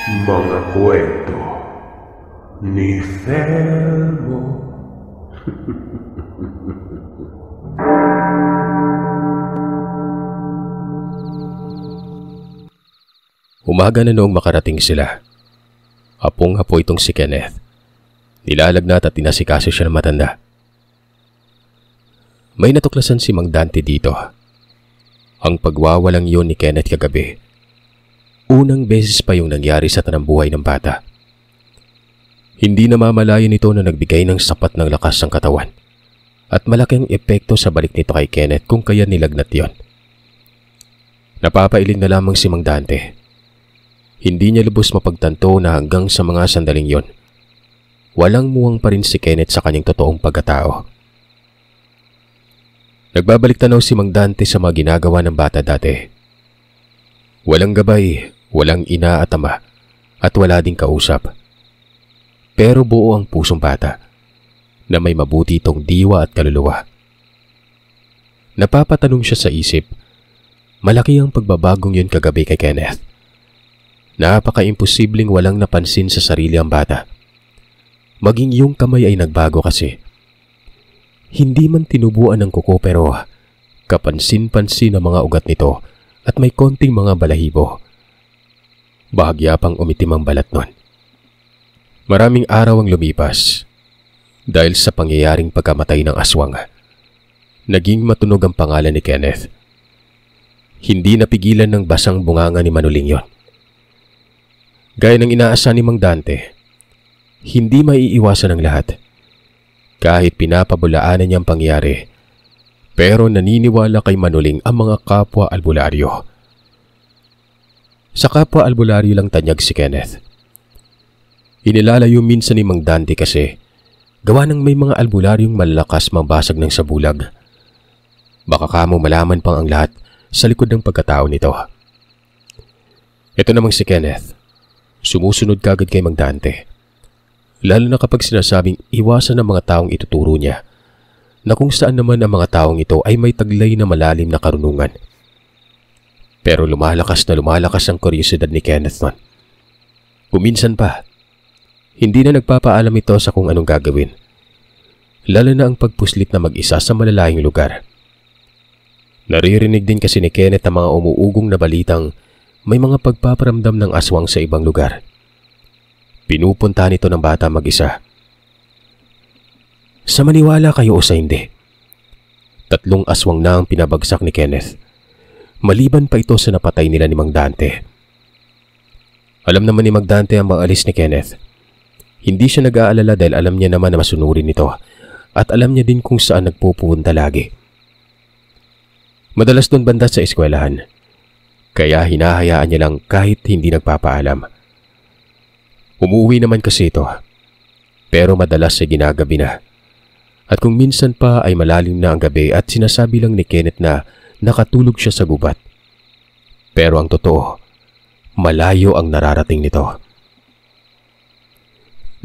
Mga kwento ni Thelmo. Umaga na noong makarating sila. Apong-apo itong si Kenneth. Nilalagnat at inasikaso siya ng matanda. May natuklasan si Mang Dante dito. Ang pagwawalang yun ni Kenneth kagabi. Unang beses pa yung nangyari sa tanambuhay ng bata. Hindi namamalayan nito na nagbigay ng sapat ng lakas ang katawan. At malaking epekto sa balik nito kay Kenneth kung kaya nilagnat yon. Napapailing na lamang si Mang Dante. Hindi niya lubos mapagtanto na hanggang sa mga sandaling yon, walang muwang pa rin si Kenneth sa kanyang totoong pagkatao. Nagbabalik tanaw si Mang Dante sa mga ginagawa ng bata dati. Walang gabay, walang ina at ama, at wala ding kausap. Pero buo ang pusong bata, na may mabuti itong diwa at kaluluwa. Napapatanong siya sa isip, malaki ang pagbabagong yun kagabi kay Kenneth. Napaka-imposibleng walang napansin sa sarili ang bata. Maging yung kamay ay nagbago kasi. Hindi man tinubuan ng kuko pero kapansin-pansin ang mga ugat nito at may konting mga balahibo. Bahagya pang umitim ang balat nun. Maraming araw ang lumipas dahil sa pangyayaring pagkamatay ng aswang. Naging matunog ang pangalan ni Kenneth. Hindi napigilan ng basang bunganga ni Manuling yon. Gaya ng inaasahan ni Mang Dante, hindi maiiwasan ang lahat. Kahit pinapabulaanan niyang pangyari, pero naniniwala kay Manuling ang mga kapwa albularyo. Sa kapwa albularyo lang tanyag si Kenneth. Inilalayo minsan ni Mang Dante kasi gawa ng may mga albularyong malalakas mambasag ng sabulag. Baka kamo malaman pang ang lahat sa likod ng pagkatao nito. Ito namang si Kenneth. Sumusunod kagad kay Mang Dante. Lalo na kapag sinasabing iwasan ng mga taong ituturo niya, na kung saan naman ang mga taong ito ay may taglay na malalim na karunungan. Pero lumalakas ang kuryosidad ni Kenneth nun. Kuminsan pa, hindi na nagpapaalam ito sa kung anong gagawin. Lalo na ang pagpuslit na mag-isa sa malalayong lugar. Naririnig din kasi ni Kenneth ang mga umuugong na balitang may mga pagpaparamdam ng aswang sa ibang lugar. Pinupuntahan ito ng bata mag-isa. Sa maniwala kayo o sa hindi, 3 aswang na ang pinabagsak ni Kenneth. Maliban pa ito sa napatay nila ni Mang Dante. Alam naman ni Mang Dante ang maalis ni Kenneth. Hindi siya nag-aalala dahil alam niya naman na masunurin ito at alam niya din kung saan nagpupunta lagi. Madalas doon banda sa eskwelahan. Kaya hinahayaan niya lang kahit hindi nagpapaalam. Umuwi naman kasi ito, pero madalas ay ginagabi na. At kung minsan pa ay malalim na ang gabi at sinasabi lang ni Kenneth na nakatulog siya sa gubat. Pero ang totoo, malayo ang nararating nito.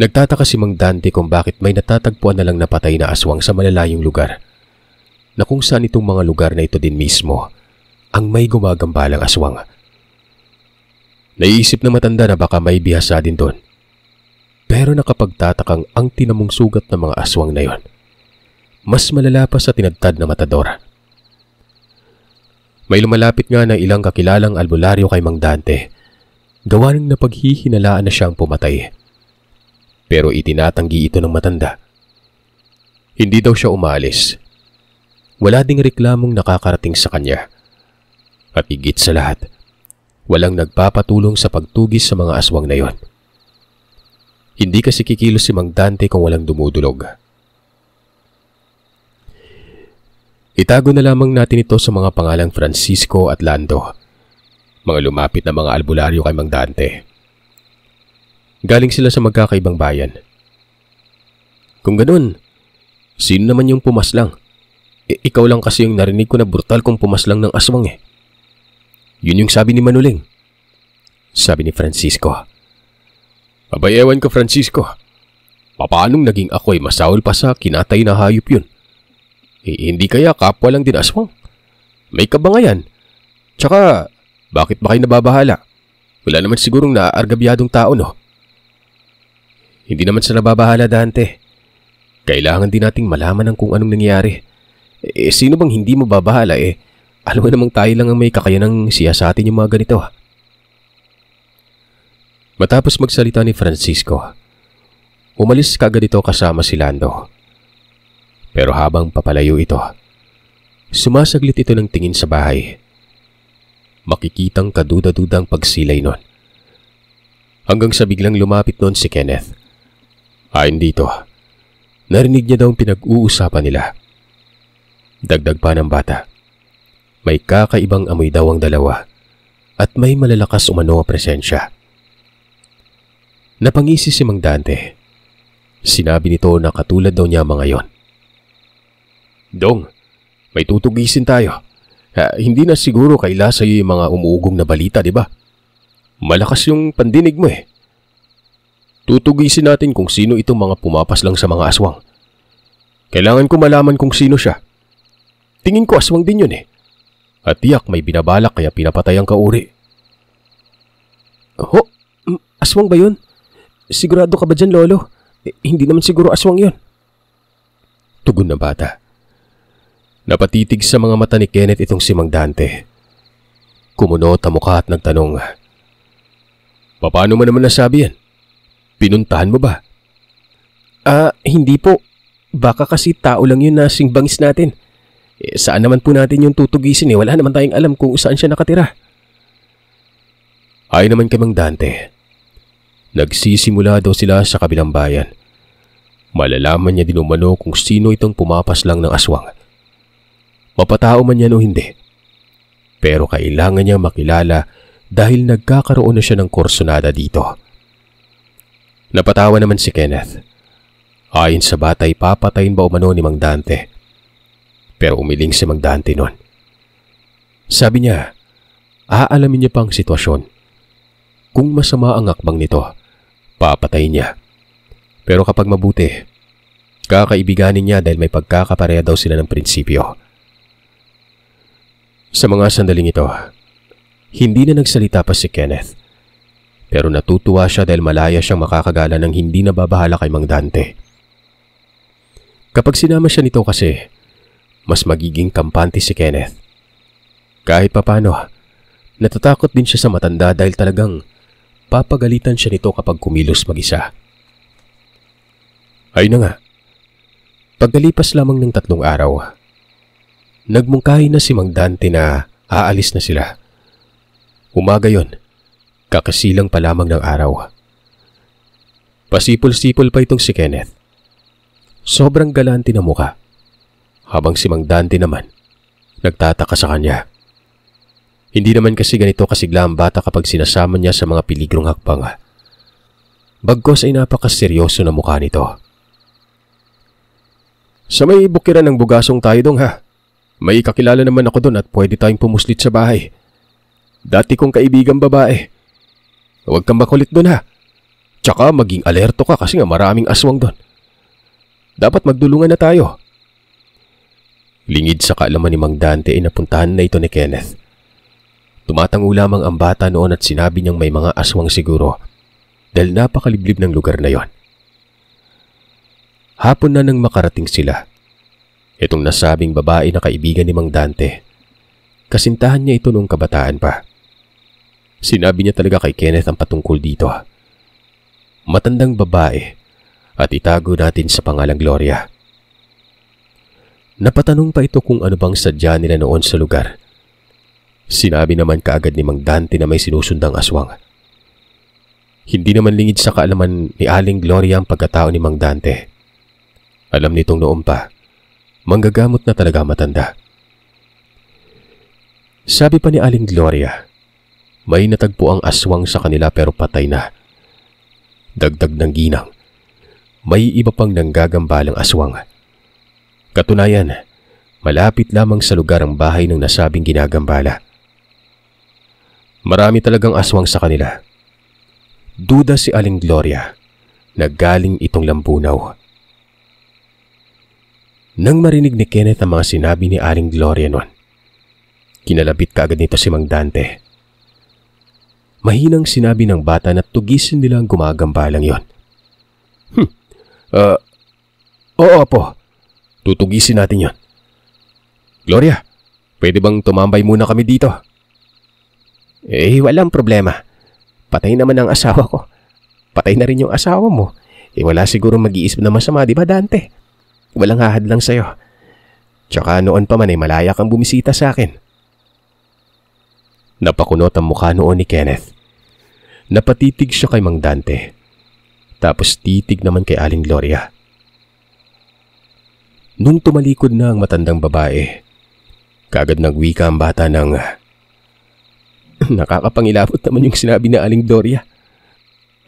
Nagtataka si Mang Dante kung bakit may natatagpuan na lang na patay na aswang sa malalayong lugar, na kung saan itong mga lugar na ito din mismo ang may gumagambalang aswang. Naiisip na matanda na baka may bihasa din doon. Pero nakapagtatakang ang tinamong sugat ng mga aswang na yon, mas malala pa sa tinadtad na matador. May lumalapit nga na ilang kakilalang albularyo kay Mang Dante, gawa ng napaghihinalaan na siyang pumatay. Pero itinatanggi ito ng matanda. Hindi daw siya umalis. Wala ding reklamong nakakarating sa kanya. At higit sa lahat, walang nagpapatulong sa pagtugis sa mga aswang na yon. Hindi kasi kikilos si Mang Dante kung walang dumudulog. Itago na lamang natin ito sa mga pangalang Francisco at Lando, mga lumapit na mga albularyo kay Mang Dante. Galing sila sa magkakaibang bayan. Kung ganun, sino naman yung pumaslang? Ikaw lang kasi yung narinig ko na brutal kung pumaslang ng aswang eh. Yun yung sabi ni Manuling. Sabi ni Francisco. Abay ewan ko Francisco. Paanong naging ako ay masawol pa sa kinatay na hayop yun? Hindi kaya kapwa lang din aswang? May kabangayan. Tsaka, bakit ba kayo nababahala? Wala naman sigurong naaargabyadong tao, no? Hindi naman sa nababahala, Dante. Kailangan din nating malaman ang kung anong nangyari. Sino bang hindi mo babahala alam mo namang tayo lang ang may kakayanang siyasatin yung mga ganito. Matapos magsalita ni Francisco, umalis kaagad ito kasama si Lando. Pero habang papalayo ito, sumasaglit ito ng tingin sa bahay. Makikitang kaduda-dudang pagsilay nun. Hanggang sa biglang lumapit nun si Kenneth. Ayon dito, narinig niya daw ang pinag-uusapan nila. Dagdag pa ng bata, may kakaibang amoy daw ang dalawa at may malalakas umano ang presensya. Napangisi si Mang Dante. Sinabi nito na katulad daw niya mga yon. Dong, may tutugisin tayo. Hindi na siguro kaila sa'yo yung mga umuugong na balita, di ba? Malakas yung pandinig mo Tutugisin natin kung sino itong mga pumapas lang sa mga aswang. Kailangan ko malaman kung sino siya. Tingin ko aswang din yun At tiyak may binabalak kaya pinapatay ang kauri. Aswang ba yun? Sigurado ka ba dyan, Lolo? Hindi naman siguro aswang yun. Tugon na bata. Napatitig sa mga mata ni Kenneth itong si Mang Dante. Kumunot ang mukha at nagtanong, paano mo naman nasabi yan? Pinuntahan mo ba? Hindi po. Baka kasi tao lang yun na singbangis natin. Saan naman po natin yung tutugisin Wala naman tayong alam kung saan siya nakatira. Ay naman kay Mang Dante. Nagsisimula daw sila sa kabilang bayan. Malalaman niya din umano kung sino itong pumapas lang ng aswang. Mapatao man yan o hindi. Pero kailangan niya makilala dahil nagkakaroon na siya ng korsonada dito. Napatawa naman si Kenneth. Ayon sa bata ay papatayin ba umano ni Mang Dante. Pero umiling si Mang Dante nun. Sabi niya, aalamin niya pang sitwasyon. Kung masama ang akbang nito, papatayin niya. Pero kapag mabuti, kakaibiganin niya dahil may pagkakapareha daw sila ng prinsipyo. Sa mga sandaling ito, hindi na nagsalita pa si Kenneth. Pero natutuwa siya dahil malaya siyang makakagala ng hindi nababahala kay Mang Dante. Kapag sinama siya nito kasi, mas magiging kampante si Kenneth. Kahit papano, natatakot din siya sa matanda dahil talagang papagalitan siya nito kapag kumilos mag-isa. Ay na nga, pagkalipas lamang ng 3 araw, nagmungkahi na si Mang Dante na aalis na sila. Umaga yon, kakasilang pa lamang ng araw. Pasipol-sipol pa itong si Kenneth. Sobrang galante na muka. Habang si Mang Dante naman, nagtataka sa kanya. Hindi naman kasi ganito kasigla ang bata kapag sinasama niya sa mga piligrong hakbang. Bagkos ay napakaseryoso na mukha nito. Sa may bukiran ng bugasong tayo dong May kakilala naman ako doon at pwede tayong pumuslit sa bahay. Dati kong kaibigang babae. Huwag kang makulit doon Tsaka maging alerto ka kasi nga maraming aswang doon. Dapat magdulungan na tayo. Lingid sa kaalaman ni Mang Dante ay napuntahan na ito ni Kenneth. Tumatango lamang ang bata noon at sinabi niyang may mga aswang siguro dahil napakaliblib ng lugar na yon. Hapon na nang makarating sila. Itong nasabing babae na kaibigan ni Mang Dante. Kasintahan niya ito noong kabataan pa. Sinabi niya talaga kay Kenneth ang patungkol dito. Matandang babae at itago natin sa pangalang Gloria. Napatanong pa ito kung ano bang sadya nila noon sa lugar. Sinabi naman kaagad ni Mang Dante na may sinusundang aswang. Hindi naman lingid sa kaalaman ni Aling Gloria ang pagkatao ni Mang Dante. Alam nitong noon pa, manggagamot na talaga matanda. Sabi pa ni Aling Gloria, may natagpo ang aswang sa kanila pero patay na. Dagdag ng ginang, may iba pang nanggagambalang aswang. Katunayan, malapit lamang sa lugar ang bahay ng nasabing ginagambala. Marami talagang aswang sa kanila. Duda si Aling Gloria na galing itong lampunaw. Nang marinig ni Kenneth ang mga sinabi ni Aling Gloria noon, kinalabit kaagad nito si Mang Dante. Mahinang sinabi ng bata na tugisin nila ang gumagambalang yon. Oo po. Tutugisin natin yon. Gloria, pwede bang tumambay muna kami dito? Walang problema. Patay naman ang asawa ko. Patay na rin yung asawa mo. Wala siguro mag-iisip na masama, di ba Dante? Walang hahad lang sa'yo. Tsaka noon pa man malaya kang bumisita sa akin. Napakunot ang mukha noon ni Kenneth. Napatitig siya kay Mang Dante. Tapos titig naman kay Aling Gloria. Nung tumalikod na ang matandang babae, kaagad nagwika ang bata ng nakakapangilabot naman yung sinabi na Aling Gloria.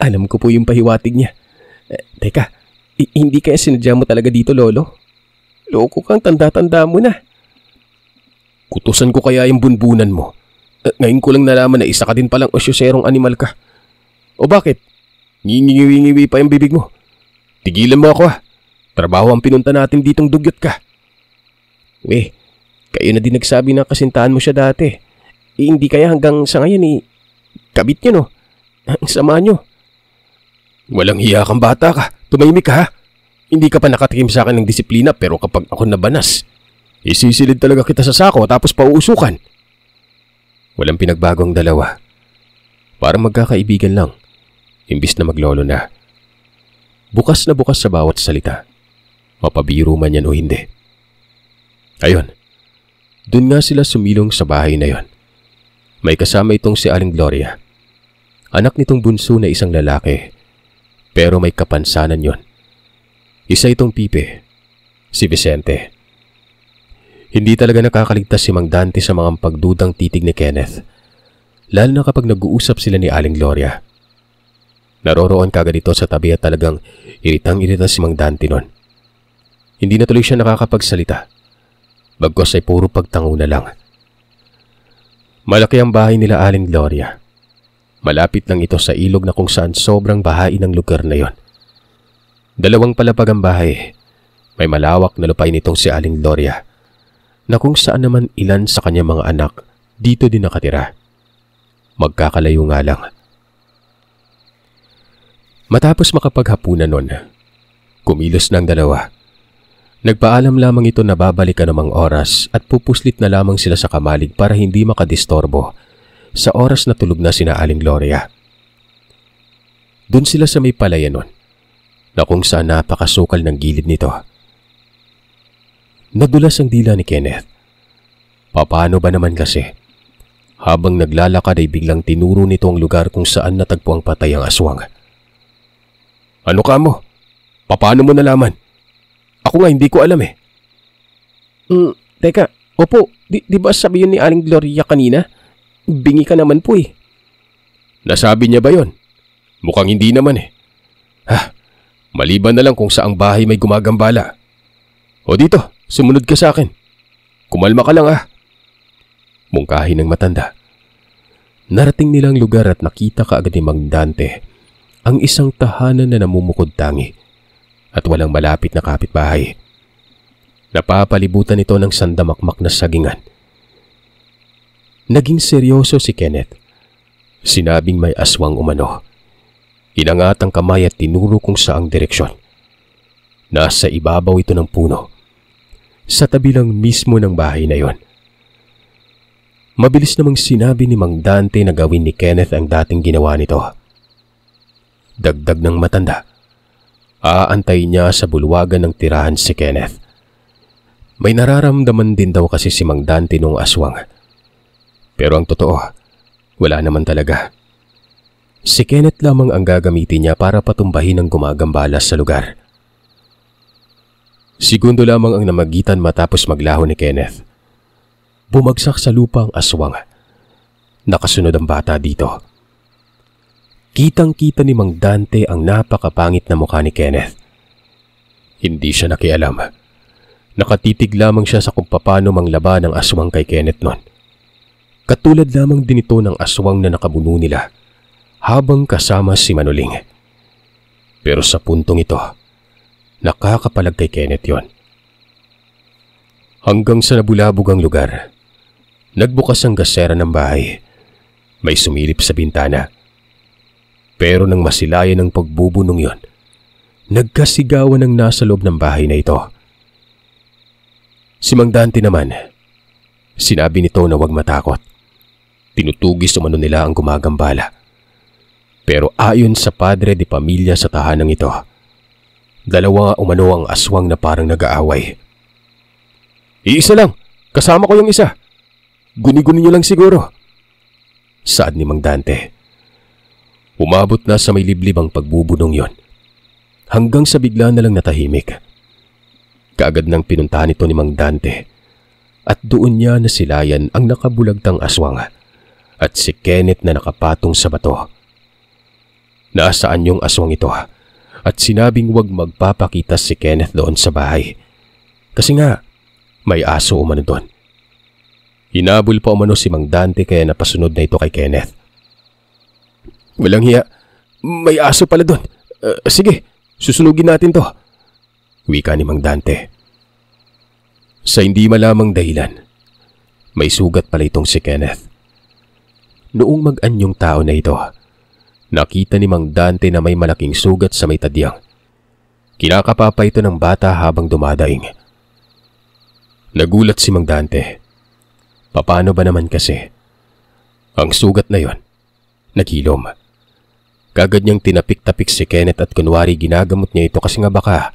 Alam ko po yung pahiwatig niya. Teka, hindi kaya sinadya mo talaga dito, Lolo? Loko kang tanda-tanda mo na. Kutusan ko kaya yung bunbunan mo. Ngayon ko lang nalaman na isa ka din palang osyoserong animal ka. O bakit? Ngingiwi-ngiwi pa yung bibig mo. Tigilan mo ako Trabaho ang pinunta natin ditong dugyot ka. Kayo na din nagsabi na kasintahan mo siya dati. Hindi kaya hanggang sa ngayon kabit niyo no? Ang sama niyo. Walang hiya kang bata ka. Tumahimik ka Hindi ka pa nakatikim sa akin ng disiplina pero kapag ako nabanas, isisilid talaga kita sa sako tapos pauusukan. Walang pinagbago ang dalawa. Parang magkakaibigan lang. Imbis na maglolo na. Bukas na bukas sa bawat salita. Mapabiro man yan o hindi. Ayun. Dun nga sila sumilong sa bahay na yon. May kasama itong si Aling Gloria. Anak nitong bunso na isang lalaki. Pero may kapansanan yon. Isa itong pipe. Si Vicente. Hindi talaga nakakaligtas si Mang Dante sa mga pagdudang titig ni Kenneth. Lalo na kapag nag-uusap sila ni Aling Gloria. Naroroon kagad ito sa tabi at talagang iritang-irita si Mang Dante nun. Hindi na tuloy siya nakakapagsalita. Bagkos ay puro pagtango na lang. Malaki ang bahay nila Aling Gloria. Malapit lang ito sa ilog na kung saan sobrang bahain ang lugar na yon. 2 palapag ang bahay. May malawak na lupain itong si Aling Gloria, na kung saan naman ilan sa kanyang mga anak dito din nakatira. Magkakalayo nga lang. Matapos makapaghapunan nun, kumilos ng dalawa. Nagpaalam lamang ito na babalik ka namang oras at pupuslit na lamang sila sa kamalig para hindi makadistorbo sa oras na tulog na sina Aling Gloria. Doon sila sa may palayan nun, na kung saan napakasukal ng gilid nito. Nadulas ang dila ni Kenneth. Paano ba naman kasi? Habang naglalakad ay biglang tinuro nito ang lugar kung saan natagpo ang patay ang aswang. Ano ka mo? Paano mo nalaman? Ako nga hindi ko alam Teka, opo, di ba sabi yun ni Aling Gloria kanina? Bingi ka naman po Nasabi niya ba yon? Mukhang hindi naman maliban na lang kung saang bahay may gumagambala. O dito, sumunod ka sa akin. Kumalma ka lang Mungkahi ng matanda. Narating nilang lugar at nakita kaagad ni Mang Dante ang isang tahanan na namumukod tangi at walang malapit na kapitbahay. Napapalibutan ito ng sandamakmak na sagingan. Naging seryoso si Kenneth. Sinabing may aswang umano. Inangat ang kamay at tinuro kung saang direksyon. Nasa ibabaw ito ng puno. Sa tabi lang mismo ng bahay na yon. Mabilis namang sinabi ni Mang Dante na gawin ni Kenneth ang dating ginawa nito. Dagdag ng matanda. Aantay niya sa bulwagan ng tirahan si Kenneth. May nararamdaman din daw kasi si Mang Dante noong aswang. Pero ang totoo, wala naman talaga. Si Kenneth lamang ang gagamitin niya para patumbahin ang gumagambala sa lugar. Segundo lamang ang namagitan matapos maglaho ni Kenneth. Bumagsak sa lupa ang aswang. Nakasunod ang bata dito. Kitang-kita ni Mang Dante ang napakapangit na mukha ni Kenneth. Hindi siya nakialam. Nakatitig lamang siya sa kung paano manglaban ang aswang kay Kenneth nun. Katulad lamang din ito ng aswang na nakabuno nila habang kasama si Manuling. Pero sa puntong ito, nakakapalag kay Kenneth yon. Hanggang sa nabulabog ang lugar, nagbukas ang gasera ng bahay. May sumilip sa bintana. Pero nang masilayan ng pagbubunong yon, nagkasigawan ng nasa loob ng bahay na ito. Si Mang Dante naman, sinabi nito na huwag matakot. Tinutugis umano nila ang gumagambala. Pero ayon sa padre de pamilya sa tahanang ito, dalawa umano ang aswang na parang nag-aaway. Iisa lang, kasama ko yung isa. Guni-guni niyo lang siguro. Saad ni Mang Dante. Umabot na sa may liblib ang pagbubunong yon, hanggang sa bigla na lang natahimik. Kaagad nang pinuntahan ito ni Mang Dante at doon niya nasilayan ang nakabulagtang aswang at si Kenneth na nakapatong sa bato. Nasaan yung aswang ito at sinabing huwag magpapakita si Kenneth doon sa bahay. Kasi nga, may aso umano doon. Hinabol pa umano si Mang Dante kaya napasunod na ito kay Kenneth. Walang hiya, may aso pala doon. Sige, susunugin natin to. Wika ni Mang Dante. Sa hindi malamang dahilan, may sugat pala itong si Kenneth. Noong mag-anyong tao na ito, nakita ni Mang Dante na may malaking sugat sa may tadyang. Kinakapapa ito ng bata habang dumadaing. Nagulat si Mang Dante. Paano ba naman kasi? Ang sugat na yon, naghilom. Kagad niyang tinapik-tapik si Kenneth at kunwari ginagamot niya ito kasi nga baka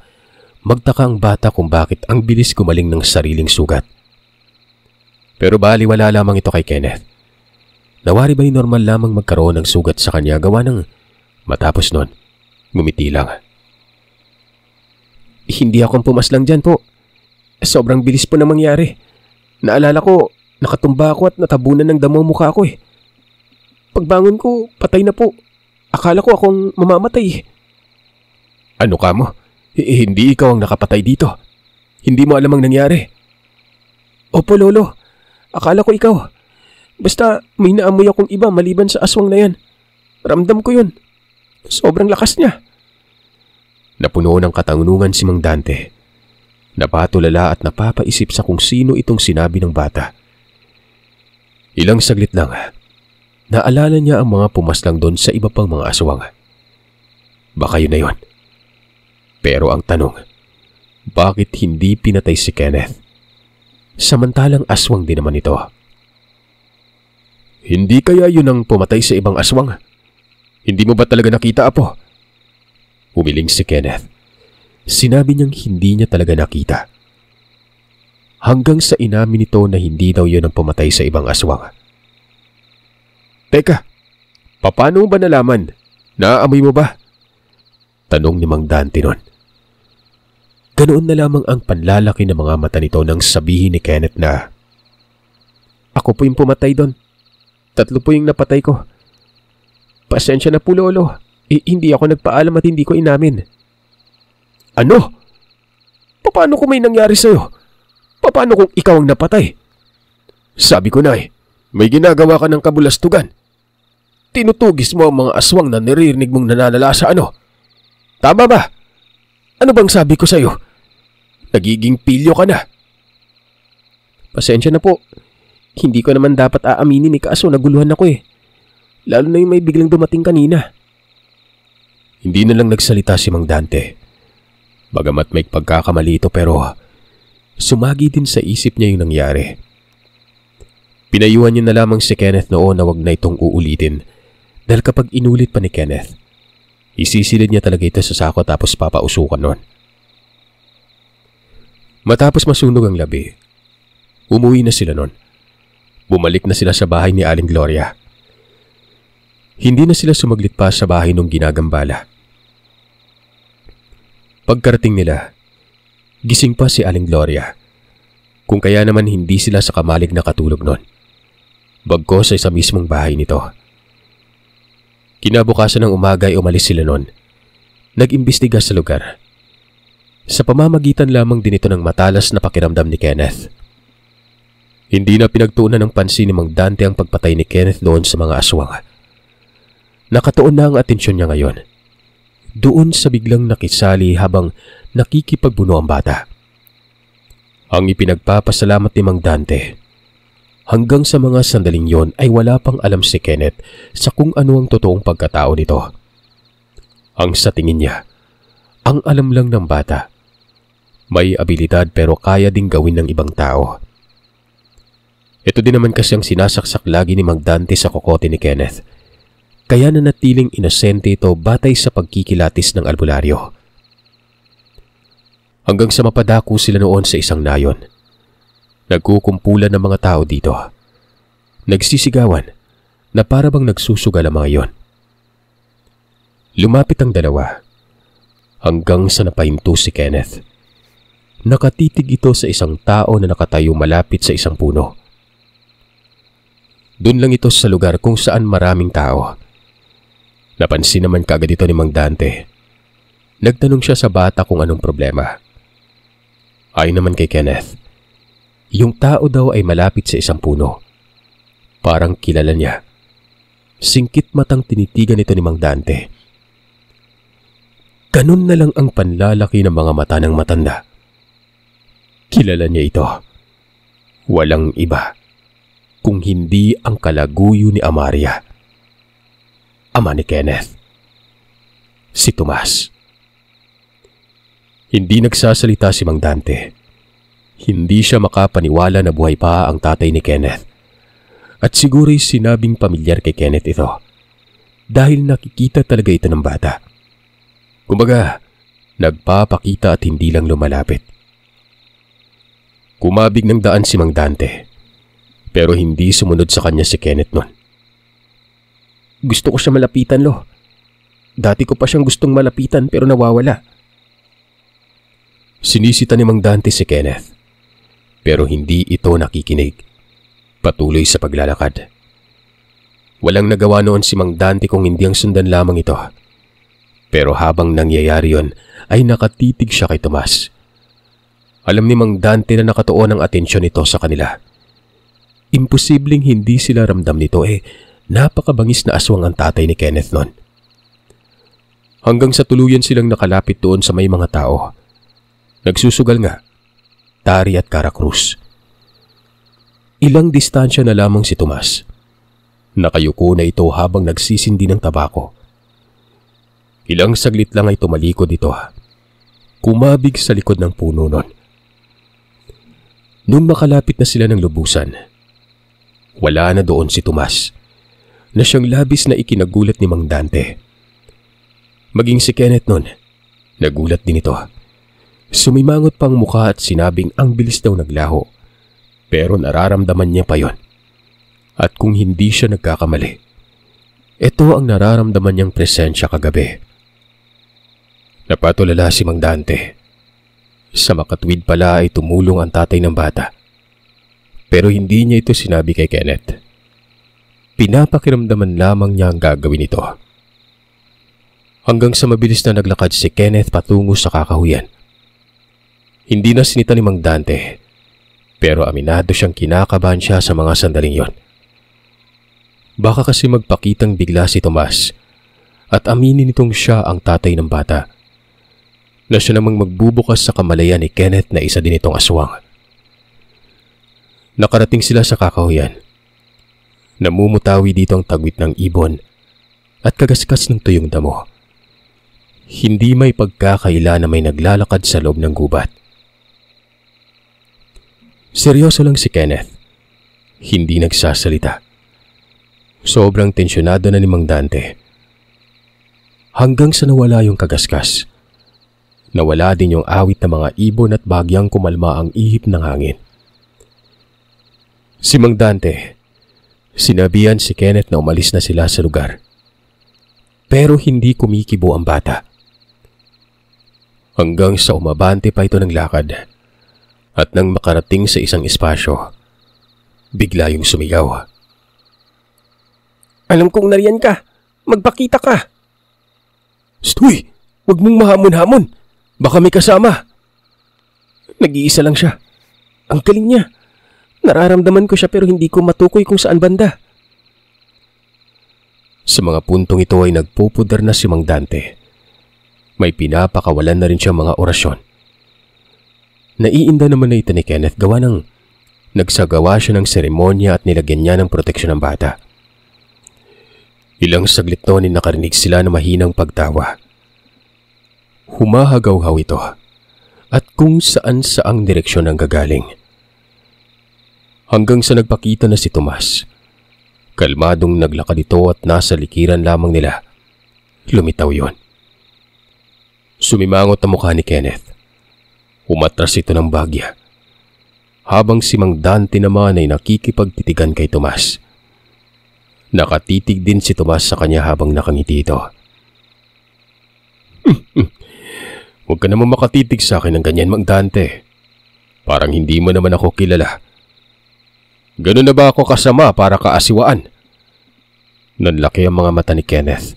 magtaka ang bata kung bakit ang bilis gumaling ng sariling sugat. Pero baliwala lamang ito kay Kenneth. Nawari ba'y normal lamang magkaroon ng sugat sa kanya gawa ng matapos nun, ngumiti lang. Hindi akong pumaslang dyan po. Sobrang bilis po na mangyari. Naalala ko, nakatumba ako at natabunan ng damo mukha ko eh. Pagbangon ko, patay na po. Akala ko akong mamamatay. Ano ka mo? Hindi ikaw ang nakapatay dito. Hindi mo alam ang nangyari. Opo, Lolo. Akala ko ikaw. Basta may naamoy akong iba maliban sa aswang na yan. Ramdam ko yun. Sobrang lakas niya. Napuno ng katanungan si Mang Dante. Napatulala at napapaisip sa kung sino itong sinabi ng bata. Ilang saglit lang, naalala niya ang mga pumaslang doon sa iba pang mga aswang. Baka yun na yun. Pero ang tanong, bakit hindi pinatay si Kenneth? Samantalang aswang din naman ito. Hindi kaya yun ang pumatay sa ibang aswang? Hindi mo ba talaga nakita, Apo? Umiling si Kenneth. Sinabi niyang hindi niya talaga nakita. Hanggang sa inamin nito na hindi daw yun ang pumatay sa ibang aswang. Teka, paano mo ba nalaman? Naaamoy mo ba? Tanong ni Mang Dante nun. Ganoon na lamang ang panlalaki ng mga mata nito nang sabihin ni Kenneth na, ako po yung pumatay doon. 3 po yung napatay ko. Pasensya na po, Lolo. Hindi ako nagpaalam at hindi ko inamin. Ano? Paano kung may nangyari sa'yo? Paano kung ikaw ang napatay? Sabi ko na may ginagawa ka ng kabulastugan. Tinutugis mo ang mga aswang na naririnig mong nananalasa ano? Tama ba? Ano bang sabi ko sa'yo? Nagiging pilyo ka na. Pasensya na po. Hindi ko naman dapat aaminin kaso naguluhan ako eh. Lalo na yung may biglang dumating kanina. Hindi na lang nagsalita si Mang Dante. Bagamat may pagkakamali ito pero sumagi din sa isip niya yung nangyari. Pinayuhan niya na lamang si Kenneth noon na wag na itong uulitin dahil kapag inulit pa ni Kenneth, isisilid niya talaga ito sa sako tapos papausukan nun. Matapos masunog ang labi, umuwi na sila nun. Bumalik na sila sa bahay ni Aling Gloria. Hindi na sila sumaglit pa sa bahay nung ginagambala. Pagkarating nila, gising pa si Aling Gloria. Kung kaya naman hindi sila sa kamalig na katulog nun. Bagkos sa mismong bahay nito. Kinabukasan ng umaga ay umalis sila nun. Nag-imbestiga sa lugar. Sa pamamagitan lamang din ito ng matalas na pakiramdam ni Kenneth. Hindi na pinagtuunan ng pansin ni Mang Dante ang pagpatay ni Kenneth doon sa mga aswang. Nakatuon na ang atensyon niya ngayon. Doon sa biglang nakisali habang nakikipagbuno ang bata. Ang ipinagpapasalamat ni Mang Dante, Hanggang sa mga sandaling yon ay wala pang alam si Kenneth sa kung ano ang totoong pagkatao nito. Ang sa tingin niya, ang alam lang ng bata. May abilidad pero kaya ding gawin ng ibang tao. Ito din naman kasi ang sinasaksak lagi ni Mang Dante sa kokote ni Kenneth. Kaya nanatiling inosente ito batay sa pagkikilatis ng albularyo. Hanggang sa mapadako sila noon sa isang nayon. Nagkukumpulan ng mga tao dito. Nagsisigawan na para bang nagsusugal ang mga iyon. Lumapit ang dalawa hanggang sa napahinto si Kenneth. Nakatitig ito sa isang tao na nakatayo malapit sa isang puno. Doon lang ito sa lugar kung saan maraming tao. Napansin naman kaagad ito ni Mang Dante. Nagtanong siya sa bata kung anong problema. Ayon naman kay Kenneth, yung tao daw ay malapit sa isang puno. Parang kilala niya. Singkit matang tinitigan ito ni Mang Dante. Ganun na lang ang panlalaki ng mga mata ng matanda. Kilala niya ito. Walang iba kung hindi ang kalaguyo ni Amaria. Ama ni Kenneth. Si Tomas. Hindi nagsasalita si Mang Dante. Hindi siya makapaniwala na buhay pa ang tatay ni Kenneth. At siguro'y sinabing pamilyar kay Kenneth ito. Dahil nakikita talaga ito ng bata. Kumbaga, nagpapakita at hindi lang lumalapit. Kumabig ng daan si Mang Dante. Pero hindi sumunod sa kanya si Kenneth nun. Gusto ko siya malapitan, Lo. Dati ko pa siyang gustong malapitan pero nawawala. Sinisita ni Mang Dante si Kenneth. Pero hindi ito nakikinig. Patuloy sa paglalakad. Walang nagawa noon si Mang Dante kung hindi ang sundan lamang ito. Pero habang nangyayari yon ay nakatitig siya kay Tomas. Alam ni Mang Dante na nakatuon ang atensyon nito sa kanila. Imposibleng hindi sila ramdam nito napakabangis na aswang ang tatay ni Kenneth noon. Hanggang sa tuluyan silang nakalapit doon sa may mga tao. Nagsusugal nga, Tari at Caracruz. Ilang distansya na lamang si Tomas. Nakayuko na ito habang nagsisindi ng tabako. Ilang saglit lang ay tumalikod ito. Kumabig sa likod ng puno nun. Nung makalapit na sila ng lubusan, wala na doon si Tomas, na siyang labis na ikinagulat ni Mang Dante. Maging si Kenneth nun, nagulat din ito. Sumimangot pang mukha at sinabing ang bilis daw naglaho, pero nararamdaman niya pa yon. At kung hindi siya nagkakamali, ito ang nararamdaman niyang presensya kagabi. Napatulala si Mang Dante. Sa makatwid pala ay tumulong ang tatay ng bata. Pero hindi niya ito sinabi kay Kenneth. Pinapakiramdaman lamang niya ang gagawin ito. Hanggang sa mabilis na naglakad si Kenneth patungo sa kakahuyan. Hindi na sinita ni Mang Dante, pero aminado siyang kinakabahan siya sa mga sandaling yon. Baka kasi magpakitang bigla si Tomas at aminin nitong siya ang tatay ng bata, na siya namang magbubukas sa kamalayan ni Kenneth na isa din itong aswang. Nakarating sila sa kakahuyan. Namumutawi dito ang tagwit ng ibon at kagaskas ng tuyong damo. Hindi may pagkakaila na may naglalakad sa loob ng gubat. Seryoso lang si Kenneth. Hindi nagsasalita. Sobrang tensyonado na ni Mang Dante. Hanggang sa nawala yung kagaskas. Nawala din yung awit ng mga ibon at bagyang kumalma ang ihip ng hangin. Si Mang Dante, sinabihan si Kenneth na umalis na sila sa lugar. Pero hindi kumikibo ang bata. Hanggang sa umabante pa ito ng lakad. At nang makarating sa isang espasyo, bigla yung sumigaw. Alam kong nariyan ka. Magpakita ka. Stoy! Huwag mong mahamon-hamon. Baka may kasama. Nag-iisa lang siya. Ang galing niya. Nararamdaman ko siya pero hindi ko matukoy kung saan banda. Sa mga puntong ito ay nagpupudar na si Mang Dante. May pinapakawalan na rin siya mga orasyon. Naiinda naman na ito ni Kenneth gawa ng nagsagawa siya ng seremonya at nilagyan niya ng proteksyon ng bata. Ilang saglit noon ay nakarinig sila ng mahinang pagtawa. Humahagaw-haw ito at kung saan-saang direksyon ang gagaling. Hanggang sa nagpakita na si Tomas. Kalmadong naglakad ito at nasa likiran lamang nila. Lumitaw yon. Sumimangot ang mukha ni Kenneth. Umatras ito ng bagya. Habang si Mang Dante naman ay nakikipagtitigan kay Tomas. Nakatitig din si Tomas sa kanya habang nakangiti ito. Huwag ka naman makatitig sa akin ng ganyan, Mang Dante. Parang hindi mo naman ako kilala. Ganun na ba ako kasama para kaasiwaan? Nanlaki ang mga mata ni Kenneth.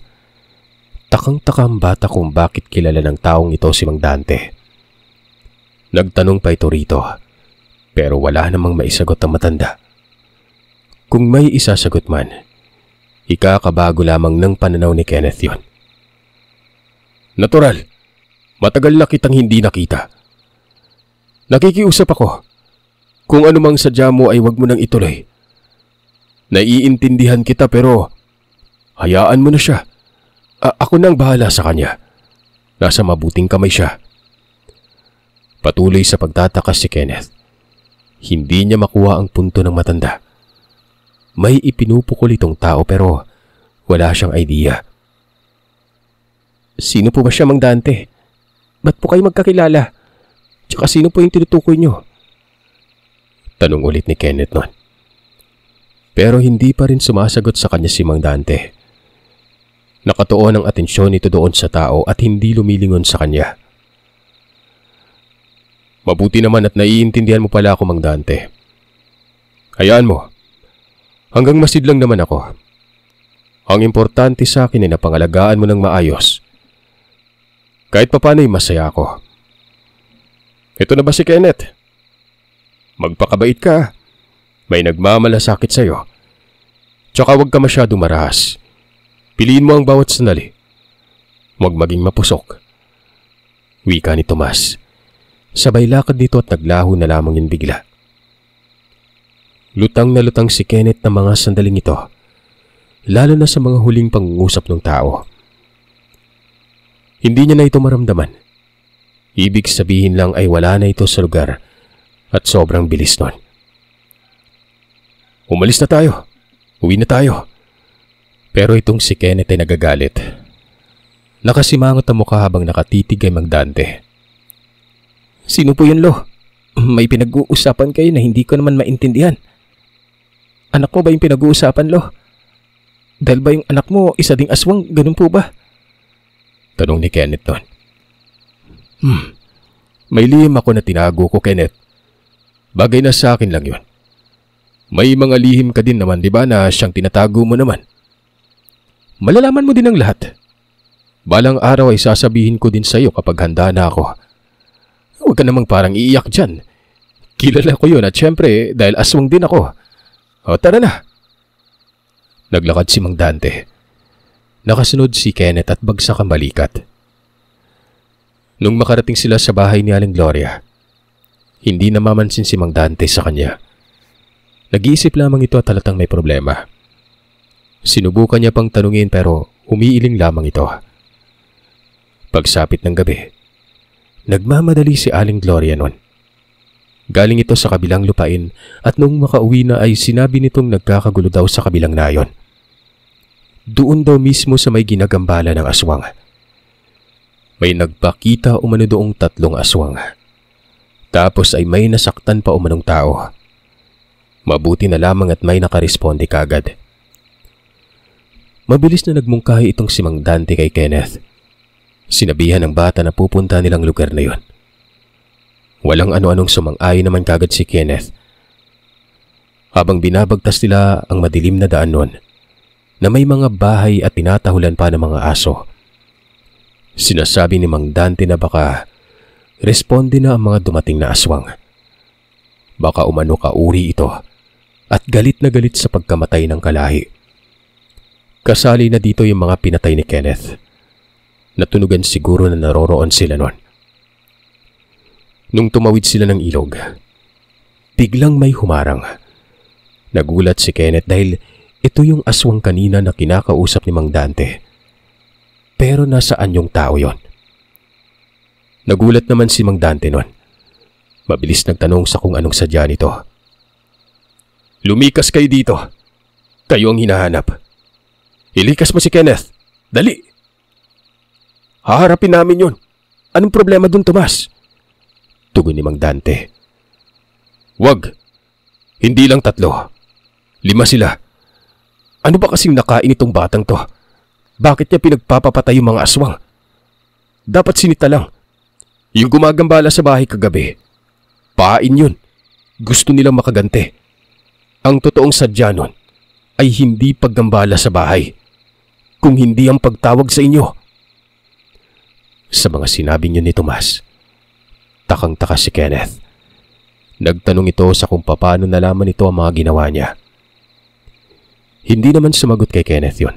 Takang-taka ang bata kung bakit kilala ng taong ito si Mang Dante. Nagtanong pa ito rito, pero wala namang maisagot ang matanda. Kung may isasagot man, ikakabago lamang ng pananaw ni Kenneth yon. Natural, matagal na kitang hindi nakita. Nakikiusap ako. Kung anumang sadya mo ay wag mo nang ituloy. Naiintindihan kita pero hayaan mo na siya. Ako nang bahala sa kanya. Nasa mabuting kamay siya. Patuloy sa pagtatakas si Kenneth. Hindi niya makuha ang punto ng matanda. May ipinupukol itong tao pero wala siyang idea. Sino po ba siya, Mang Dante? Ba't po kayo magkakilala? Tsaka sino po yung tinutukoy niyo? Tanong ulit ni Kenneth noon. Pero hindi pa rin sumasagot sa kanya si Mang Dante. Nakatuon ang atensyon nito doon sa tao at hindi lumilingon sa kanya. Mabuti naman at naiintindihan mo pala ako, Mang Dante. Hayaan mo. Hanggang masidlang naman ako. Ang importante sa akin ay napangalagaan mo ng maayos. Kahit papano'y masaya ako. Ito na ba si Kenneth? Magpakabait ka. May nagmamalasakit sa'yo. Tsaka huwag ka masyadong marahas. Piliin mo ang bawat sandali. Huwag maging mapusok. Wika ni Tomas. Sabay lakad nito at naglaho na lamang yun bigla. Lutang na lutang si Kenneth ng mga sandaling ito. Lalo na sa mga huling pangungusap ng tao. Hindi niya na ito maramdaman. Ibig sabihin lang ay wala na ito sa lugar. At sobrang bilis nun. Umalis na tayo. Uwi na tayo. Pero itong si Kenneth ay nagagalit. Nakasimangot ang mukha habang nakatitig kay Mang Dante. Sino po yun, Lo? May pinag-uusapan kayo na hindi ko naman maintindihan. Anak mo ba yung pinag-uusapan, Lo? Dahil ba yung anak mo isa ding aswang, ganun po ba? Tanong ni Kenneth nun. May lihim ako na tinago ko, Kenneth. Bagay na sa akin lang yun. May mga lihim ka din naman, di ba, na siyang tinatago mo naman? Malalaman mo din ang lahat. Balang araw ay sasabihin ko din sa iyo kapag handa na ako. Huwag ka namang parang iiyak dyan. Kilala ko yun at syempre dahil aswang din ako. O tara na. Naglakad si Mang Dante. Nakasunod si Kenneth at bagsak ang balikat. Nung makarating sila sa bahay ni Aling Gloria, hindi namamansin si Mang Dante sa kanya. Nag-iisip lamang ito at halatang may problema. Sinubukan niya pang tanungin pero umiiling lamang ito. Pagsapit ng gabi, nagmamadali si Aling Gloria noon. Galing ito sa kabilang lupain at nung makauwi na ay sinabi nitong nagkakagulo daw sa kabilang nayon. Doon daw mismo sa may ginagambala ng aswang. May nagpakita umano doong 3 aswang. Tapos ay may nasaktan pa umanong tao. Mabuti na lamang at may nakaresponde kagad. Mabilis na nagmungkahi itong si Mang Dante kay Kenneth. Sinabihan ng bata na pupunta nilang lugar na yon. Walang ano-anong sumang-ayon naman kagad si Kenneth. Habang binabagtas nila ang madilim na daan noon, na may mga bahay at tinatahulan pa ng mga aso. Sinasabi ni Mang Dante na baka responde na ang mga dumating na aswang. Baka umano kauri ito at galit na galit sa pagkamatay ng kalahi. Kasali na dito yung mga pinatay ni Kenneth. Natunugan siguro na naroroon sila noon. Nung tumawid sila ng ilog, biglang may humarang. Nagulat si Kenneth dahil ito yung aswang kanina na kinakausap ni Mang Dante. Pero nasaan yung tao yon? Nagulat naman si Mang Dante nun. Mabilis nagtanong sa kung anong sadya nito. Lumikas kayo dito. Kayo ang hinahanap. Ilikas mo si Kenneth. Dali! Haharapin namin yun. Anong problema dun, Tomas? Tugon ni Mang Dante. Wag. Hindi lang 3. 5 sila. Ano ba kasing nakain itong batang to? Bakit niya pinagpapapatay yung mga aswang? Dapat sinita lang. Yung gumagambala sa bahay kagabi. Pain yun. Gusto nilang makagante. Ang totoong sadya nun ay hindi paggambala sa bahay, kung hindi ang pagtawag sa inyo. Sa mga sinabi niyo ni Tomas, takang-taka si Kenneth. Nagtanong ito sa kung paano nalaman ito ang mga ginawa niya. Hindi naman sumagot kay Kenneth yon.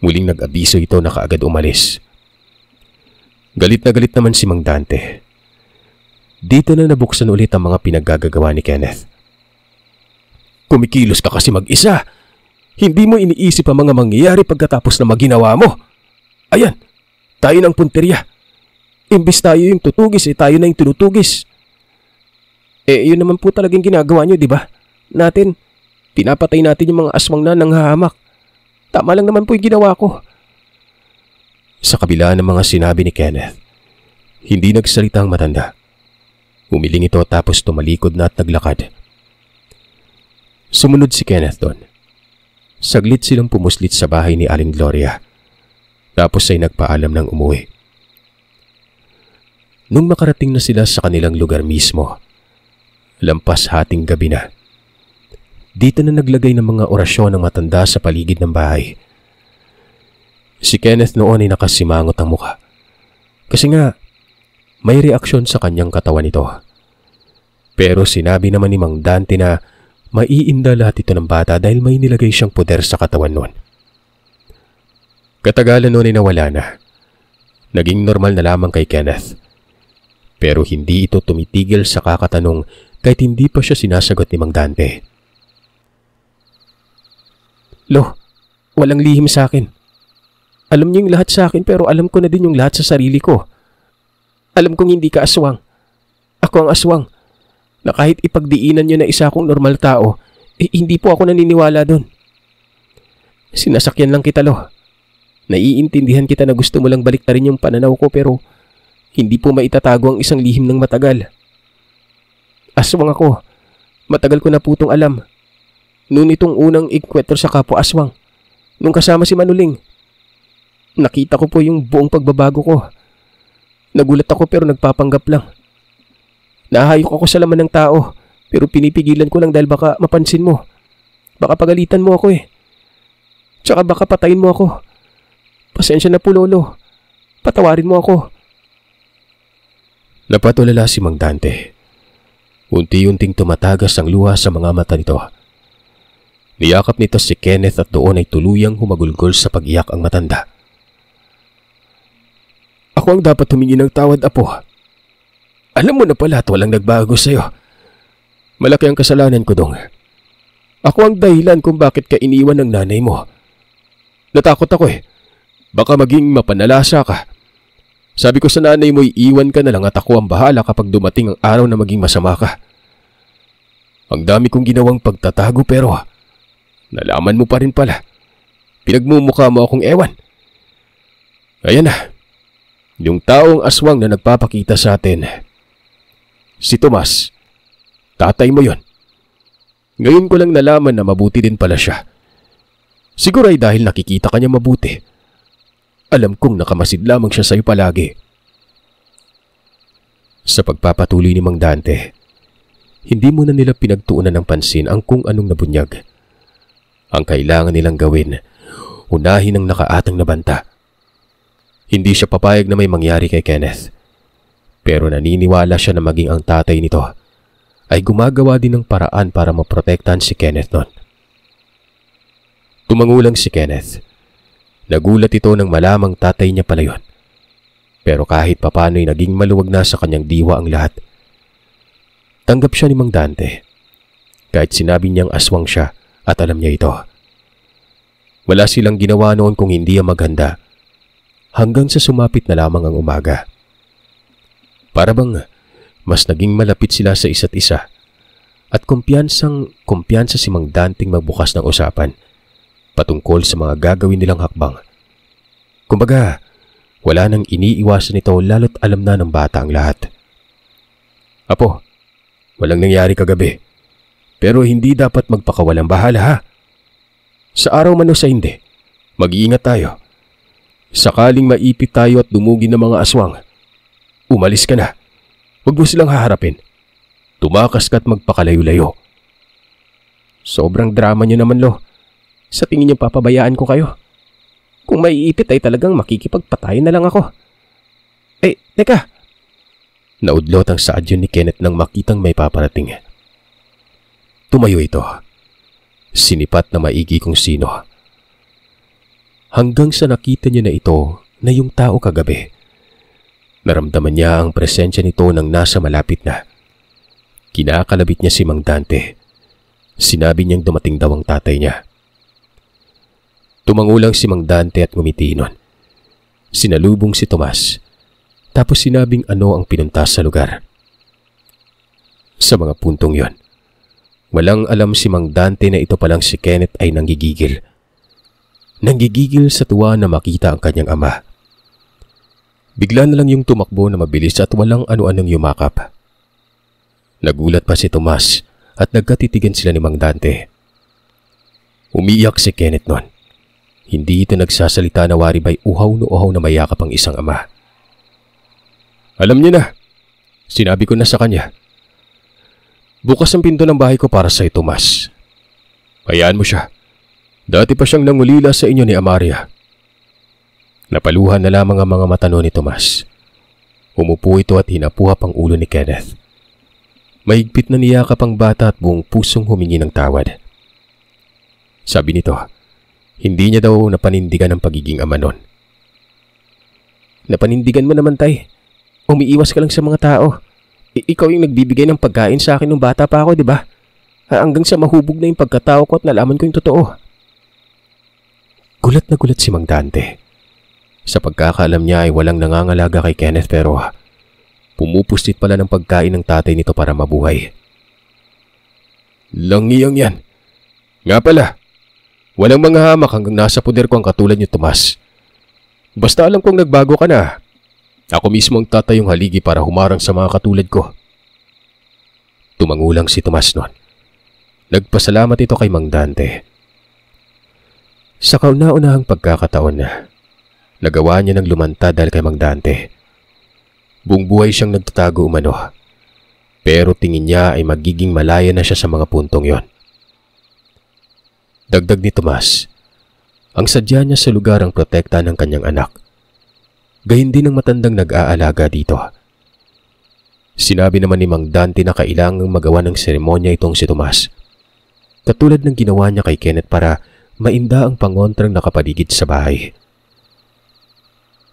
Muling nag-abiso ito na kaagad umalis. Galit na galit naman si Mang Dante. Dito na nabuksan ulit ang mga pinaggagawa ni Kenneth. Kumikilos ka kasi mag-isa. Hindi mo iniisip ang mga mangyayari pagkatapos na maginawa mo. Ayan, tayo ng punteriya. Imbis tayo yung tutugis, tayo na yung tinutugis. Yun naman po talagang ginagawa nyo, di ba? Pinapatay natin yung mga aswang na nanghahamak. Tama lang naman po yung ginawa ko. Sa kabila ng mga sinabi ni Kenneth, hindi nagsalita ang matanda. Umiling ito tapos tumalikod na at naglakad. Sumunod si Kenneth doon. Saglit silang pumuslit sa bahay ni Aling Gloria. Tapos ay nagpaalam ng umuwi. Nung makarating na sila sa kanilang lugar mismo, lampas hating gabi na. Dito na naglagay ng mga orasyon ng matanda sa paligid ng bahay. Si Kenneth noon ay nakasimangot ang mukha. Kasi nga, may reaksyon sa kanyang katawan ito. Pero sinabi naman ni Mang Dante na maiinda lahat ito ng bata dahil may nilagay siyang poder sa katawan noon. Katagalan noon ay nawala na. Naging normal na lamang kay Kenneth. Pero hindi ito tumitigil sa kakatanong kahit hindi pa siya sinasagot ni Mang Dante. Lo, walang lihim sa akin. Alam niyo yung lahat sa akin pero alam ko na din yung lahat sa sarili ko. Alam kong hindi ka aswang. Ako ang aswang. Na kahit ipagdiinan niyo na isa akong normal tao, hindi po ako naniniwala doon. Sinasakyan lang kita, Lo. Naiintindihan kita na gusto mo lang balik na rin yung pananaw ko pero hindi po maitatago ang isang lihim ng matagal. Aswang ako. Matagal ko na po itong alam. Noon itong unang igkwentro sa kapwa aswang. Nung kasama si Manuling. Nakita ko po yung buong pagbabago ko. Nagulat ako pero nagpapanggap lang. Nahayok ako sa laman ng tao pero pinipigilan ko lang dahil baka mapansin mo. Baka pagalitan mo ako eh. Tsaka baka patayin mo ako. Pasensya na po, Lolo. Patawarin mo ako. Napatulala si Mang Dante. Unti-unting tumatagas ang luha sa mga mata nito. Niyakap nito si Kenneth at doon ay tuluyang humagulgol sa pag-iyak ang matanda. Ako ang dapat humingi ng tawad, Apo. Alam mo na pala at walang nagbago sa'yo. Malaki ang kasalanan ko, Dong. Ako ang dahilan kung bakit ka iniwan ng nanay mo. Natakot ako eh. Baka maging mapanalasa ka. Sabi ko sa nanay mo, iiwan ka na lang at ako ang bahala kapag dumating ang araw na maging masama ka. Ang dami kong ginawang pagtatago pero nalaman mo pa rin pala. Pinagmumukha mo akong ewan. Ayan na. Yung taong aswang na nagpapakita sa atin. Si Tomas. Tatay mo yon. Ngayon ko lang nalaman na mabuti din pala siya. Siguro ay dahil nakikita ka niya mabuti. Alam kong nakamasid lamang siya sa'yo palagi. Sa pagpapatuloy ni Mang Dante, hindi muna nila pinagtuunan ng pansin ang kung anong nabunyag. Ang kailangan nilang gawin, unahin ang nakaatang na banta. Hindi siya papayag na may mangyari kay Kenneth. Pero naniniwala siya na maging ang tatay nito ay gumagawa din ng paraan para maprotektahan si Kenneth noon. Tumangulang si Kenneth. Nagulat ito nang malamang tatay niya pala yun. Pero kahit papano'y naging maluwag na sa kanyang diwa ang lahat. Tanggap siya ni Mang Dante. Kahit sinabi niyang aswang siya at alam niya ito. Wala silang ginawa noon kung hindi ang maghanda hanggang sa sumapit na lamang ang umaga. Para bang mas naging malapit sila sa isa't isa at kumpiyansa si Mang Danteng magbukas ng usapan patungkol sa mga gagawin nilang hakbang. Kumbaga, wala nang iniiwasan ito lalo't alam na ng bata ang lahat. Apo, walang nangyari kagabi. Pero hindi dapat magpakawalang bahala ha. Sa araw man o sa hindi, mag-iingat tayo. Sakaling maipit tayo at dumugin ng mga aswang, umalis ka na. Huwag mo silang haharapin. Tumakas ka at magpakalayo-layo. Sobrang drama niyo naman, Lo. Sa tingin niyo papabayaan ko kayo? Kung maiipit ay talagang makikipagpatayin na lang ako. Teka. Naudlot ang saad yun ni Kenneth nang makitang may paparating. Tumayo ito. Sinipat na maigi kung sino. Hanggang sa nakita niya na ito na yung tao kagabi. Naramdaman niya ang presensya nito nang nasa malapit na. Kinakalabit niya si Mang Dante. Sinabi niyang dumating daw ang tatay niya. Tumangulang si Mang Dante at ngumiti nun. Sinalubong si Tomas. Tapos sinabing ano ang pinuntas sa lugar. Sa mga puntong yon, walang alam si Mang Dante na ito palang si Kenneth ay nanggigigil. Nanggigigil sa tuwa na makita ang kanyang ama. Bigla na lang yung tumakbo na mabilis at walang ano-anong yumakap. Nagulat pa si Tomas at nagkatitigan sila ni Mang Dante. Umiiyak si Kenneth nun. Hindi ito nagsasalita na wari ba'y uhaw na mayakap ang isang ama. Alam niyo na, sinabi ko na sa kanya. Bukas ang pinto ng bahay ko para sa'yo, Tomas. Hayaan mo siya. Dati pa siyang nangulila sa inyo ni Amaria. Napaluhan na lamang ang mga mata ni Tomas. Umupo ito at hinapuhap ang ulo ni Kenneth. Mahigpit na niyakap ang bata at buong pusong humingi ng tawad. Sabi nito, hindi niya daw napanindigan ang pagiging ama nun. Napanindigan mo naman, tay. Umiiwas ka lang sa mga tao. Ikaw yung nagbibigay ng pagkain sa akin nung bata pa ako, di ba? Hanggang sa mahubog na yung pagkatao ko at nalaman ko yung totoo. Gulat na gulat si Mang Dante. Sa pagkakaalam niya ay walang nangangalaga kay Kenneth pero pumupustit pala ng pagkain ng tatay nito para mabuhay. Langiyang yan. Nga pala, walang mga hamak hanggang nasa poder ko ang katulad niyo, Tomas. Basta alam kong nagbago ka na. Ako mismo ang tatayong haligi para humarang sa mga katulad ko. Tumangulang si Tomas noon. Nagpasalamat ito kay Mang Dante. Sa kauna-unahang pagkakataon na, nagawa niya ng lumantad dahil kay Mang Dante. Buong buhay siyang nagtatago umano. Pero tingin niya ay magiging malaya na siya sa mga puntong yon. Dagdag ni Tomas, ang sadya niya sa lugar ang protekta ng kanyang anak. Gayon din ang matandang nag-aalaga dito. Sinabi naman ni Mang Dante na kailangang magawa ng seremonya itong si Tomas. Katulad ng ginawa niya kay Kenneth para mainda ang pangontrang nakapaligid sa bahay.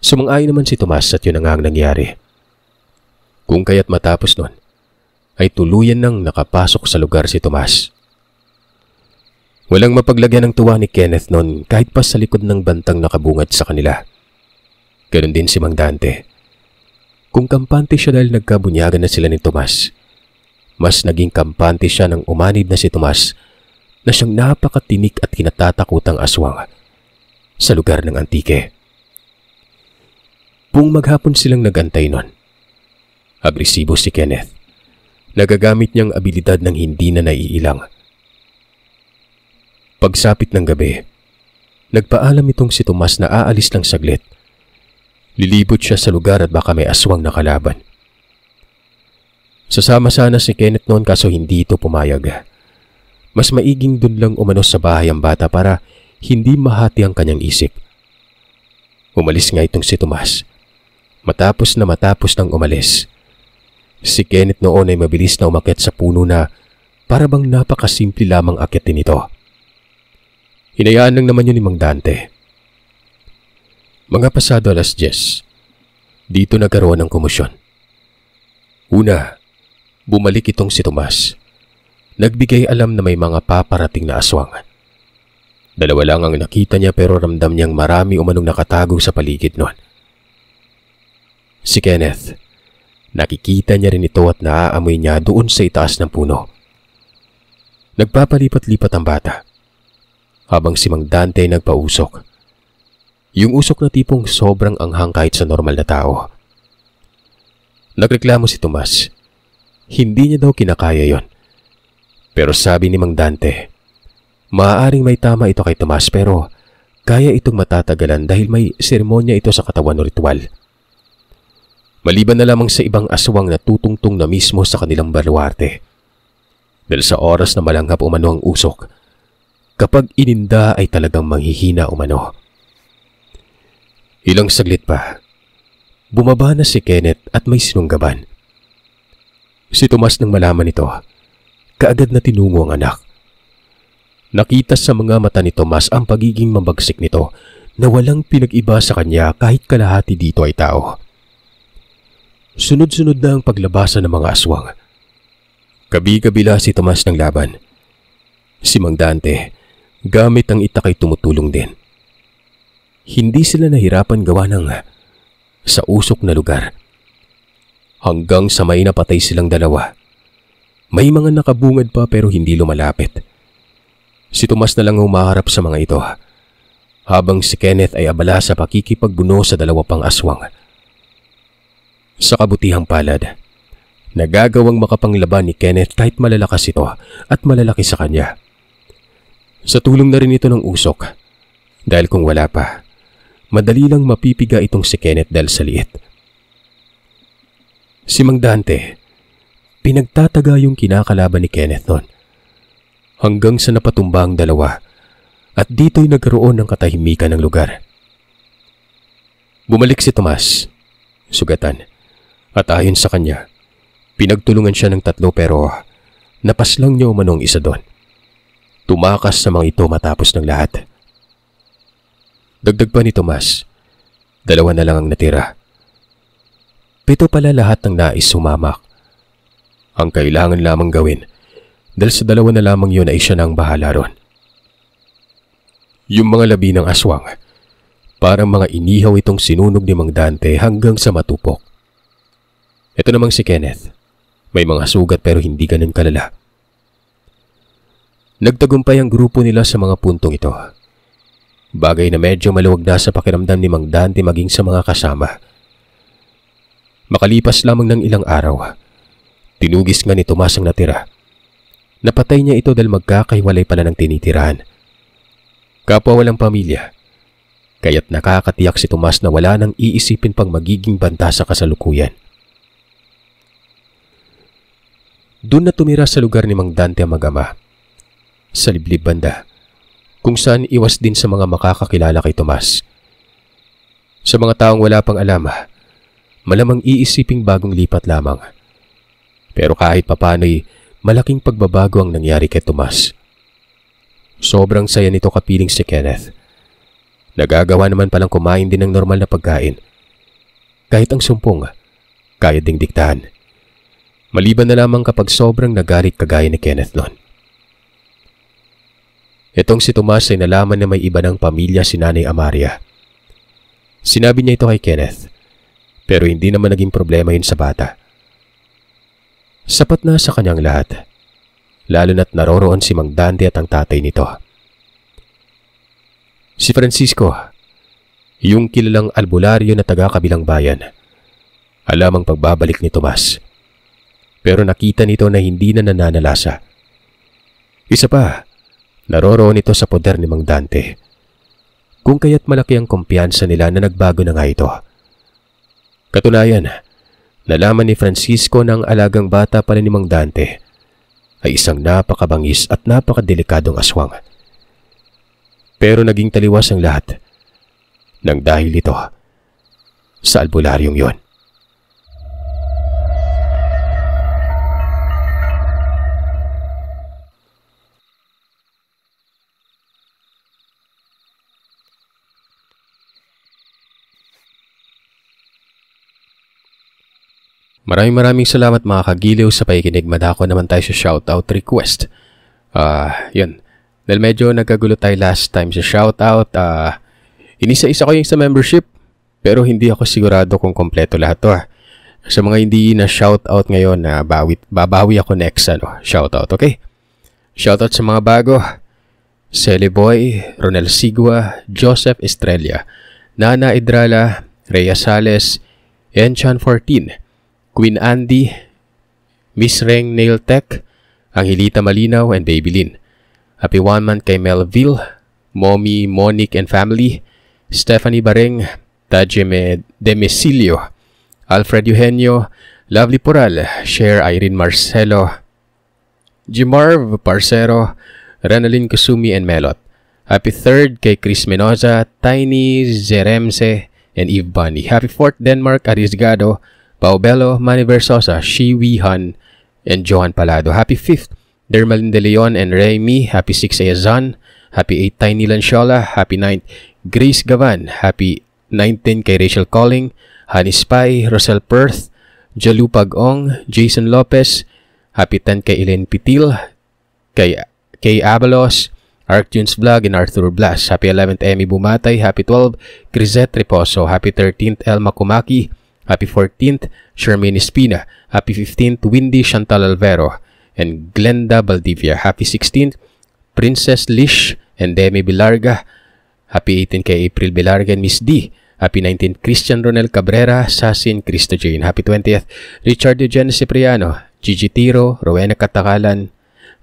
Sumang-ayon naman si Tomas at yun ang nangyari. Kung kaya't matapos nun, ay tuluyan nang nakapasok sa lugar si Tomas. Walang mapaglagyan ng tuwa ni Kenneth nun kahit pa sa likod ng bantang nakabungad sa kanila. Ganon din si Mang Dante. Kung kampante siya dahil nagkabunyagan na sila ni Tomas, mas naging kampante siya nang umanid na si Tomas na siyang napakatinik at kinatatakutang aswang sa lugar ng Antique. Buong maghapon silang nagantay nun. Agresibo si Kenneth. Nagagamit niyang abilidad ng hindi na naiilang. Pagsapit ng gabi, nagpaalam itong si Tomas na aalis lang saglit. Lilibot siya sa lugar at baka may aswang na kalaban. Sasama sana si Kenneth noon kaso hindi ito pumayag. Mas maiging dun lang umano sa bahay ang bata para hindi mahati ang kanyang isip. Umalis nga itong si Tomas. Matapos nang umalis, si Kenneth noon ay mabilis na umakyat sa puno na para bang napakasimple lamang akyatin ito. Hinayaan lang naman yun ni Mang Dante. Mga pasado 10:00, dito nagkaroon ng komosyon. Una, Bumalik itong si Tomas. Nagbigay alam na may mga paparating na aswang. Dalawa lang ang nakita niya pero ramdam niyang marami umanong nakatago sa paligid nun. Si Kenneth, nakikita niya rin ito at naaamoy niya doon sa itaas ng puno. Nagpapalipat-lipat ang bata, habang si Mang Dante ay nagpausok. Yung usok na tipong sobrang anghang kahit sa normal na tao. Nagreklamo si Tomas. Hindi niya daw kinakaya yon. Pero sabi ni Mang Dante, maaaring may tama ito kay Tomas pero kaya itong matatagalan dahil may seremonya ito sa katawan o ritual. Maliban na lamang sa ibang aswang na tutungtong na mismo sa kanilang baluarte. Dahil sa oras na malanghap umano ang usok, kapag ininda ay talagang manghihina umano. Ilang saglit pa, bumaba na si Kenneth at may sinunggaban. Si Tomas nang malaman ito, kaagad na tinungo ang anak. Nakita sa mga mata ni Tomas ang pagiging mabagsik nito na walang pinag-iba sa kanya kahit kalahati dito ay tao. Sunod-sunod na ang paglabasan ng mga aswang. Kabi-kabila si Tomas ng laban. Si Mang Dante, gamit ang itak ay tumutulong din. Hindi sila nahirapan gawa ng sa usok na lugar. Hanggang sa may napatay silang dalawa. May mga nakabungad pa pero hindi lumalapit. Si Tomas na lang humaharap sa mga ito, habang si Kenneth ay abala sa pakikipagbuno sa dalawa pang aswang. Sa kabutihang palad, nagagawang makapanglaban ni Kenneth kahit malalakas ito at malalaki sa kanya. Sa tulong na rin ito ng usok, dahil kung wala pa, madali lang mapipiga itong si Kenneth dahil sa liit. Si Mang Dante, pinagtataga yung kinakalaban ni Kenneth noon, hanggang sa napatumba ang dalawa at dito'y nagkaroon ng katahimikan ng lugar. Bumalik si Tomas, sugatan. At ayon sa kanya, pinagtulungan siya ng 3 pero napaslang niya umanong isa doon. Tumakas sa mga ito matapos ng lahat. Dagdag pa ni Tomas, 2 na lang ang natira. 7 pala lahat ng nais sumamak. Ang kailangan lamang gawin, dahil sa 2 na lamang yun ay siya na ang bahala ron. Yung mga labi ng aswang, parang mga inihaw itong sinunog ni Mang Dante hanggang sa matupok. Ito namang si Kenneth. May mga sugat pero hindi ganun kalala. Nagtagumpay ang grupo nila sa mga puntong ito. Bagay na medyo maluwag na sa pakiramdam ni Mang Dante maging sa mga kasama. Makalipas lamang ng ilang araw, tinugis nga ni Tomas ang natira. Napatay niya ito dahil magkakahiwalay pala ng tinitirahan. Kapwa walang pamilya, kaya't nakakatiyak si Tomas na wala nang iisipin pang magiging banta sa kasalukuyan. Doon na tumira sa lugar ni Mang Dante ang mag-ama, sa liblib banda, kung saan iwas din sa mga makakakilala kay Tomas. Sa mga taong wala pang alam, malamang iisiping bagong lipat lamang. Pero kahit papano'y malaking pagbabago ang nangyari kay Tomas. Sobrang saya nito kapiling si Kenneth. Nagagawa naman palang kumain din ng normal na pagkain. Kahit ang sumpong, kaya ding diktahan. Maliban na lamang kapag sobrang nagalit kagaya ni Kenneth noon. Itong si Tomas ay nalaman na may iba ng pamilya si Nanay Amaria. Sinabi niya ito kay Kenneth, pero hindi naman naging problema yun sa bata. Sapat na sa kanyang lahat, lalo na't naroroon si Mang Dante at ang tatay nito. Si Francisco, yung kilalang albularyo na taga-kabilang bayan, alam ang pagbabalik ni Tomas. Pero nakita nito na hindi na nananalasa. Isa pa, naroroon ito sa poder ni Mang Dante. Kung kaya't malaki ang kumpiyansa nila na nagbago na nga ito. Katunayan, nalaman ni Francisco na ang alagang bata pala ni Mang Dante ay isang napakabangis at napakadelikadong aswang. Pero naging taliwas ang lahat nang dahil ito sa albularyong yon. Maraming salamat mga kagiliw sa pakikinig. Madako naman tayo sa shoutout request. Yun. Dahil medyo nagkagulo tayo last time sa shoutout. Inisa-isa ko yung sa membership. Pero hindi ako sigurado kung kompleto lahat to. Sa mga hindi na shoutout ngayon, babawi ako next shoutout, okay? Shoutout sa mga bago. Celiboy, Ronel Sigua, Joseph Estrella, Nana Idrala, Rhea Sales, Enchan 14, Queen Andy, Miss Reng Nail Tech, Angelita Malinaw, and Baby Lynn. Happy 1 month kay Melville, Mommy, Monique and family, Stephanie Bareng, Tajeme Demesilio, Alfred Eugenio, Lovely Pural, Cher Irene Marcelo, Jimarv Parcero, Renalyn Kusumi and Melot. Happy 3rd kay Chris Menoza, Tiny Zeremse, and Eve Bunny. Happy 4th Denmark Arisgado, Paubelo, Manny Versosa, Shiwi Han, and Johan Palado. Happy 5th Dermalyn De Leon and Remy. Happy 6th Ayazan. Happy 8th Tiny Lanshola. Happy 9th Grace Gavan. Happy 19 kay Rachel Calling, Honey Spy, Rosel Perth, Jalu Pag-ong, Jason Lopez. Happy 10 kay Elaine Pitil, kay Abalos, Arctunes Vlog, and Arthur Blas. Happy 11th Emmy Bumatay. Happy 12th Grisette Reposo. Happy 13th Elma Kumaki. Happy 14th Shermaine Espina. Happy 15th Windy Chantal Alvero and Glenda Valdivia. Happy 16th Princess Lish and Demi Bilarga. Happy 18th kay April Bilarga and Miss D. Happy 19th Christian Ronel Cabrera, Sasin Cristo Jane. Happy 20th Richard Eugene Cipriano, Gigi Tiro, Rowena Catalan,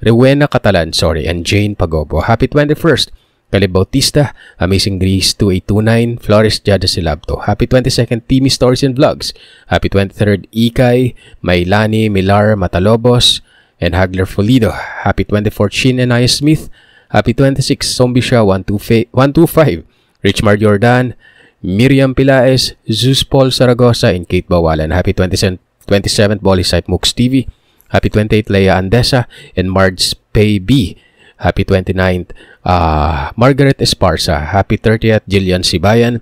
and Jane Pagobo. Happy 21st Caleb Bautista, Amazing Grease 2829, Flores Jada Silabto. Happy 22nd Timmy Stories and Vlogs. Happy 23rd Ikay, Maylani Milar Matalobos, and Hagler Folido. Happy 24th Shin and Aya Smith. Happy 26th Zombisha 125, Richmar Jordan, Miriam Pilaes, Zeus Paul Saragosa, and Kate Bawalan. Happy 27th Bolisite Mooks TV. Happy 28th Leia Andesa and Marge Pay B. Happy 29th Margaret Esparza. Happy 30th Jillian Sibayan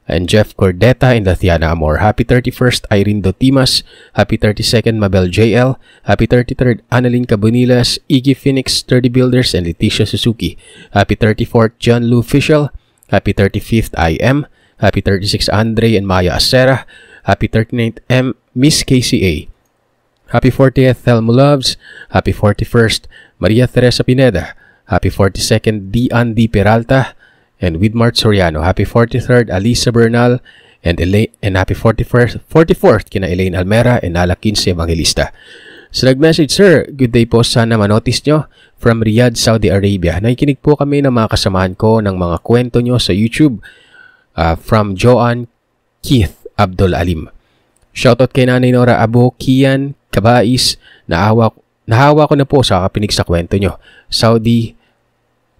and Jeff Cordeta and Latiana Amor. Happy 31st Irene Dotimas. Happy 32nd Mabel JL. Happy 33rd Annalyn Cabonilas, Iggy Phoenix, Sturdy Builders, and Leticia Suzuki. Happy 34th John Lou Official. Happy 35th IM. Happy 36th Andre and Maya Acera. Happy 39th M Miss KCA. Happy 40th Thelma Loves. Happy 41st Maria Teresa Pineda. Happy 42nd Dian D. Peralta and Widmart Soriano. Happy 43rd Alisa Bernal and happy 44th kina Elaine Almera and Ala 15 Evangelista. So nag-message, Sir, good day po, sana manotice nyo from Riyadh, Saudi Arabia. Nakikinig po kami ng mga kasamahan ko ng mga kwento nyo sa YouTube from Joan Keith Abdul Alim. Shoutout kay Nanay Nora Abo, Kian Kabais, nahawa ko na po sa kapinig sa kwento nyo. Saudi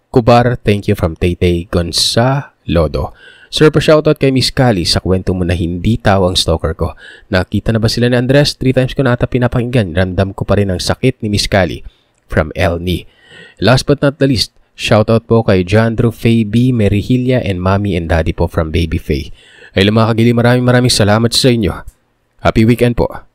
Kubar, thank you from Taytay Gonzalodo. Sir, pa shoutout kay Miss Kali sa kwento mo na hindi tao ang stalker ko. Nakita na ba sila ni Andres? 3 times ko na ata pinapakinggan. Ramdam ko pa rin ang sakit ni Miss Kali from Elni. Last but not the least, shoutout po kay John Drew, Faye B, Mary Hilia, and Mommy and Daddy po from Baby Faye. Ay mga kagili, maraming salamat sa inyo. Happy weekend po.